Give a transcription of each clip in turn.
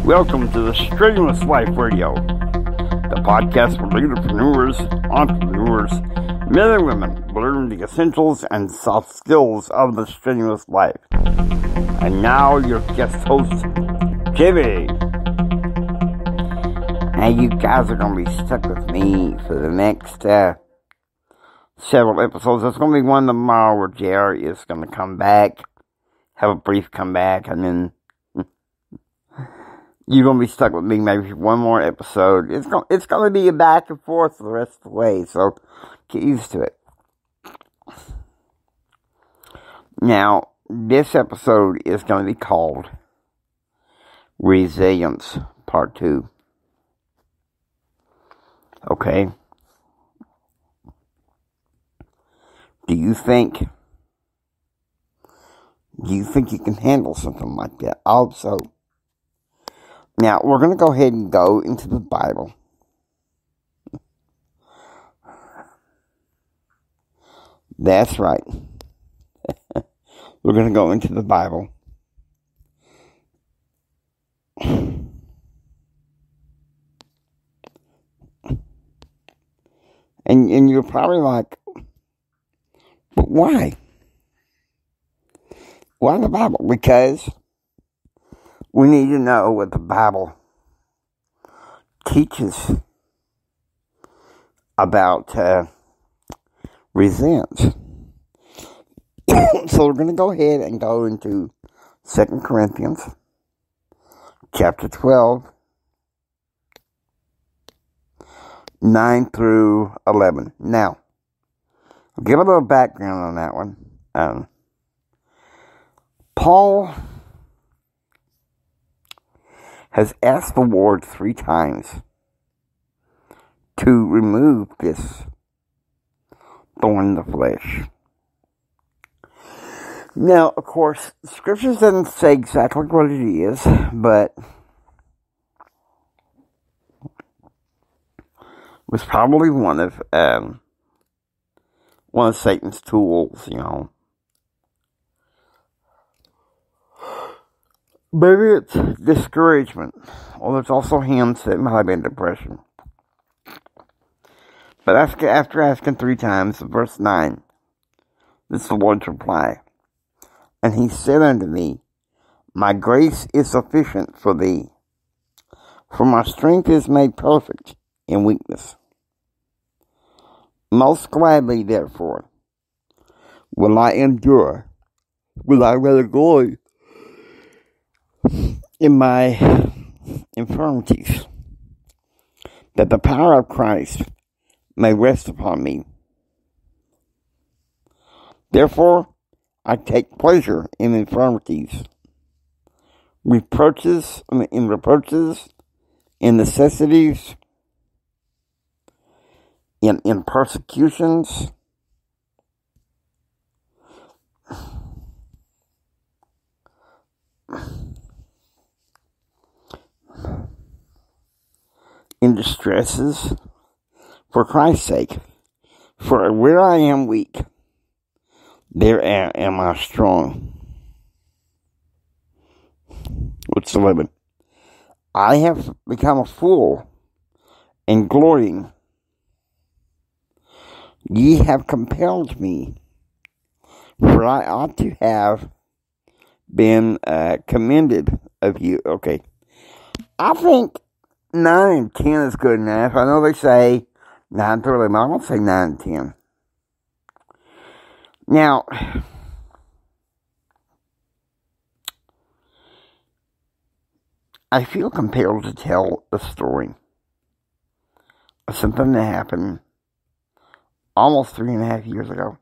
Welcome to the Strenuous Life Radio, the podcast for leaderpreneurs, entrepreneurs, men and women learn the essentials and soft skills of the strenuous life. And now your guest host, Jimmy. Hey, you guys are going to be stuck with me for the next several episodes. There's going to be one tomorrow where JR is going to come back, have a brief comeback, and then you're going to be stuck with me maybe for one more episode. It's going to be a back and forth for the rest of the way, so get used to it. Now, this episode is going to be called Resilience Part 2. Okay. Do you think you can handle something like that? I hope so. Now, we're going to go ahead and go into the Bible. That's right. We're going to go into the Bible. And you're probably like, but why? Why the Bible? Because we need to know what the Bible teaches about resilience. So we're going to go ahead and go into 2 Corinthians chapter 12, 9 through 11. Now, I'll give a little background on that one. Paul has asked the Lord 3 times to remove this thorn in the flesh. Now, of course, Scripture doesn't say exactly what it is, but it was probably one of Satan's tools, you know. Maybe it's discouragement. Well, there's also hints that it might have been depression. But after asking 3 times, verse 9, this is the Lord's reply. And he said unto me, my grace is sufficient for thee, for my strength is made perfect in weakness. Most gladly, therefore, will I rather glory in my infirmities, that the power of Christ may rest upon me. Therefore, I take pleasure in infirmities, reproaches, in necessities, in persecutions, in distresses, for Christ's sake. For where I am weak, there am I strong. What's 11? I have become a fool in glorying. Ye have compelled me, for I ought to have been commended of you. Okay. I think 9 and 10 is good enough. I know they say 9 through 11. I'm going to say 9 and 10. Now, I feel compelled to tell a story of something that happened almost 3.5 years ago.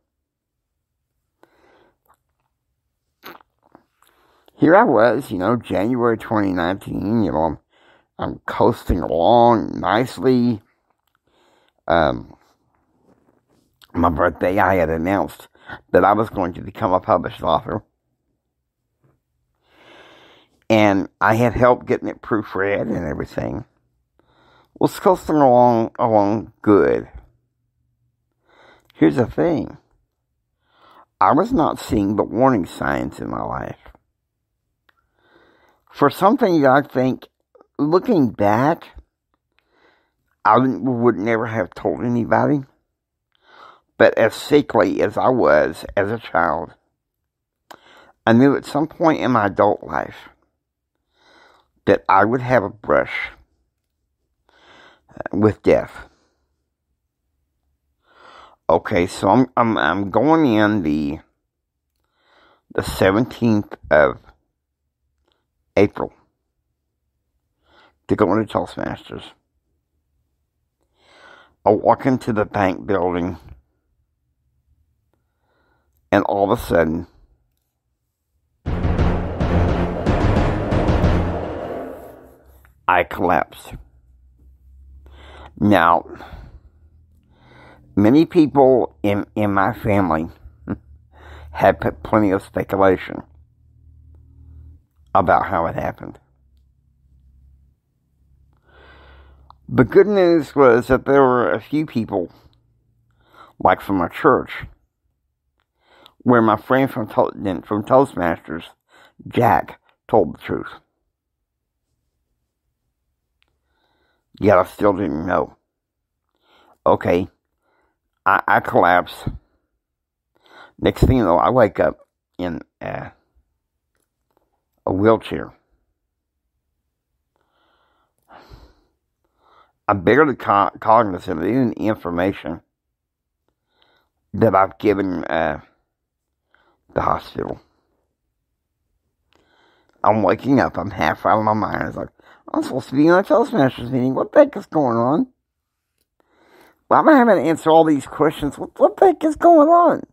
Here I was, January 2019, I'm coasting along nicely. My birthday, I had announced that I was going to become a published author. And I had help getting it proofread and everything. Was coasting along good. Here's the thing. I was not seeing the warning signs in my life. For something that I think looking back, I would never have told anybody. But as sickly as I was as a child, I knew at some point in my adult life that I would have a brush with death. Okay, so I'm going in the 17th of April to go into Toastmasters. I walk into the bank building, and all of a sudden, I collapsed. Now, many people in my family had put plenty of speculation about how it happened. The good news was that there were a few people, like from our church, where my friend from Toastmasters, Jack, told the truth. Yet I still didn't know. Okay, I collapse. Next thing you know, I wake up in a wheelchair. I'm barely cognizant of any information that I've given the hospital. I'm waking up. I'm half out of my mind. It's like, I'm supposed to be in a Toastmasters meeting. What the heck is going on? Well, I'm having to answer all these questions. What the heck is going on?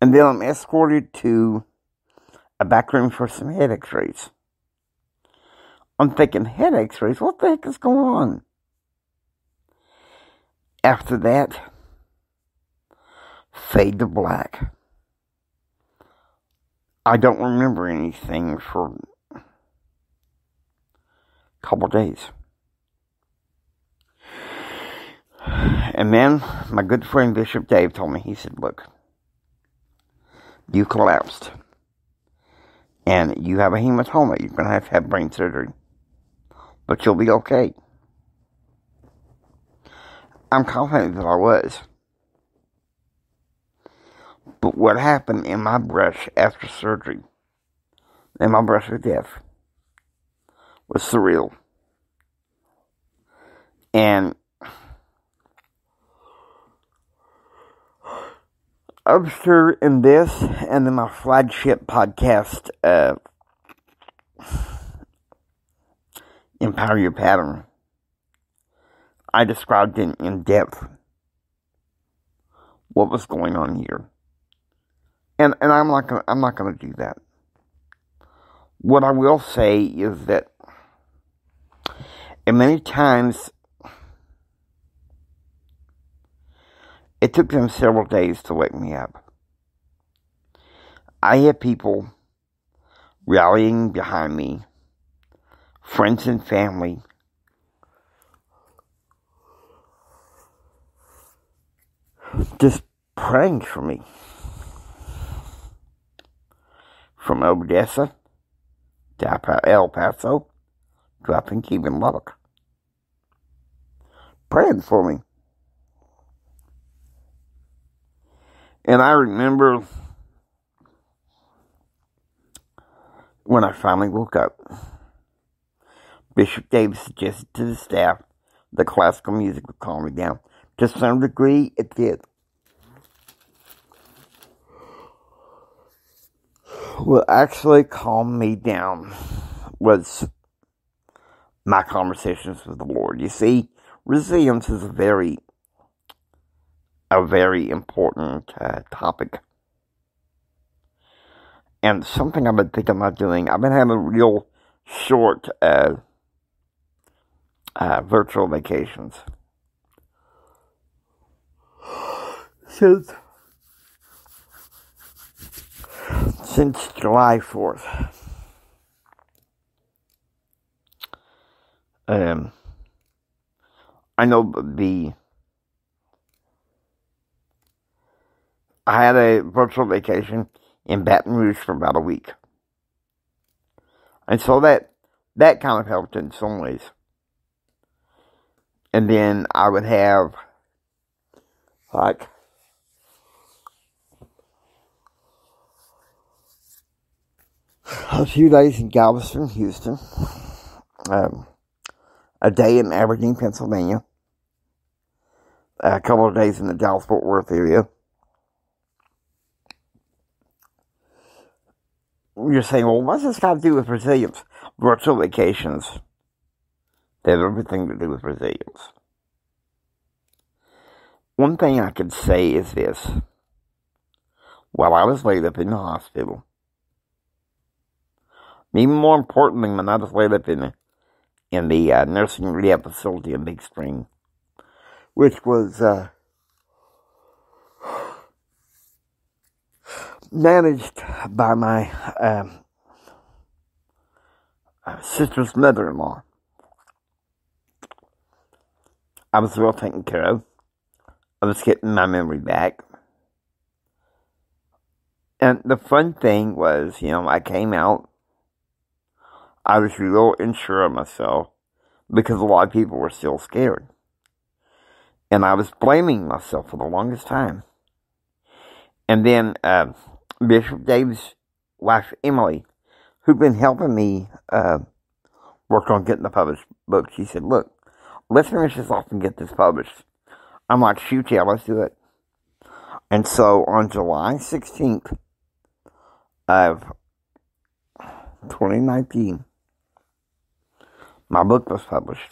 And then I'm escorted to a back room for some head x-rays. I'm thinking, head x-rays? What the heck is going on? After that, fade to black. I don't remember anything for a couple days. And then my good friend Bishop Dave told me, he said, look, you collapsed. And you have a hematoma. You're going to have brain surgery. But you'll be okay. I'm confident that I was. But what happened in my brush after surgery, in my brush with death, was surreal. And I'm sure in this and in my flagship podcast, Empower Your Pattern, I described in depth what was going on here. And I'm not gonna do that. What I will say is that, and many times it took them several days to wake me up. I had people rallying behind me, friends and family, just praying for me. From Odessa to El Paso to up in Key and Lubbock. Praying for me. And I remember when I finally woke up, Bishop Davis suggested to the staff that classical music would calm me down. To some degree, it did. What actually calmed me down was my conversations with the Lord. You see, resilience is a very important topic. And something I've been thinking about doing, I've been having real short virtual vacations. Since July 4th. I know I had a virtual vacation in Baton Rouge for about a week. And so that that kind of helped in some ways. And then I would have, like, a few days in Galveston, Houston, a day in Aberdeen, Pennsylvania, a couple of days in the Dallas-Fort Worth area. You're saying, well, what's this got to do with resilience? Virtual vacations. They have everything to do with resilience. One thing I could say is this. While I was laid up in the hospital, even more importantly, when I was laid up in the nursing rehab facility in Big Spring, which was managed by my sister's mother-in-law. I was well taken care of. I was getting my memory back. And the fun thing was, I came out. I was real unsure of myself because a lot of people were still scared. And I was blaming myself for the longest time. And then Bishop Dave's wife, Emily, who'd been helping me work on getting the published book, she said, look, let's finish this off and get this published. I'm like, shoot, yeah, let's do it. And so on July 16th of 2019, my book was published.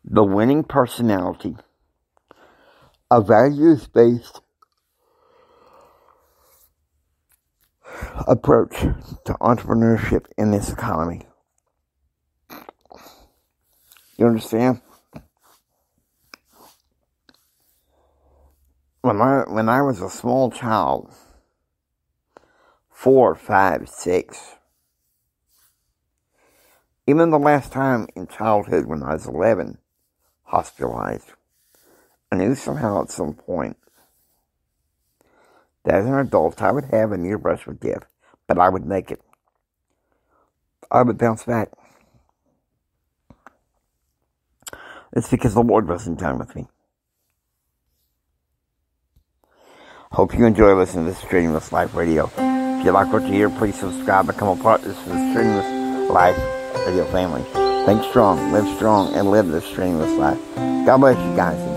The Winning Personality, a values-based approach to entrepreneurship in this economy. You understand? When I was a small child, 4, 5, 6, even the last time in childhood when I was 11, hospitalized, I knew somehow at some point that as an adult I would have a near brush with death, but I would make it. I would bounce back. It's because the Lord wasn't done with me. Hope you enjoy listening to Strenuous Life Radio. If you like what you hear, please subscribe and become a part of the Strenuous Life Radio family. Think strong, live strong, and live this strenuous life. God bless you guys.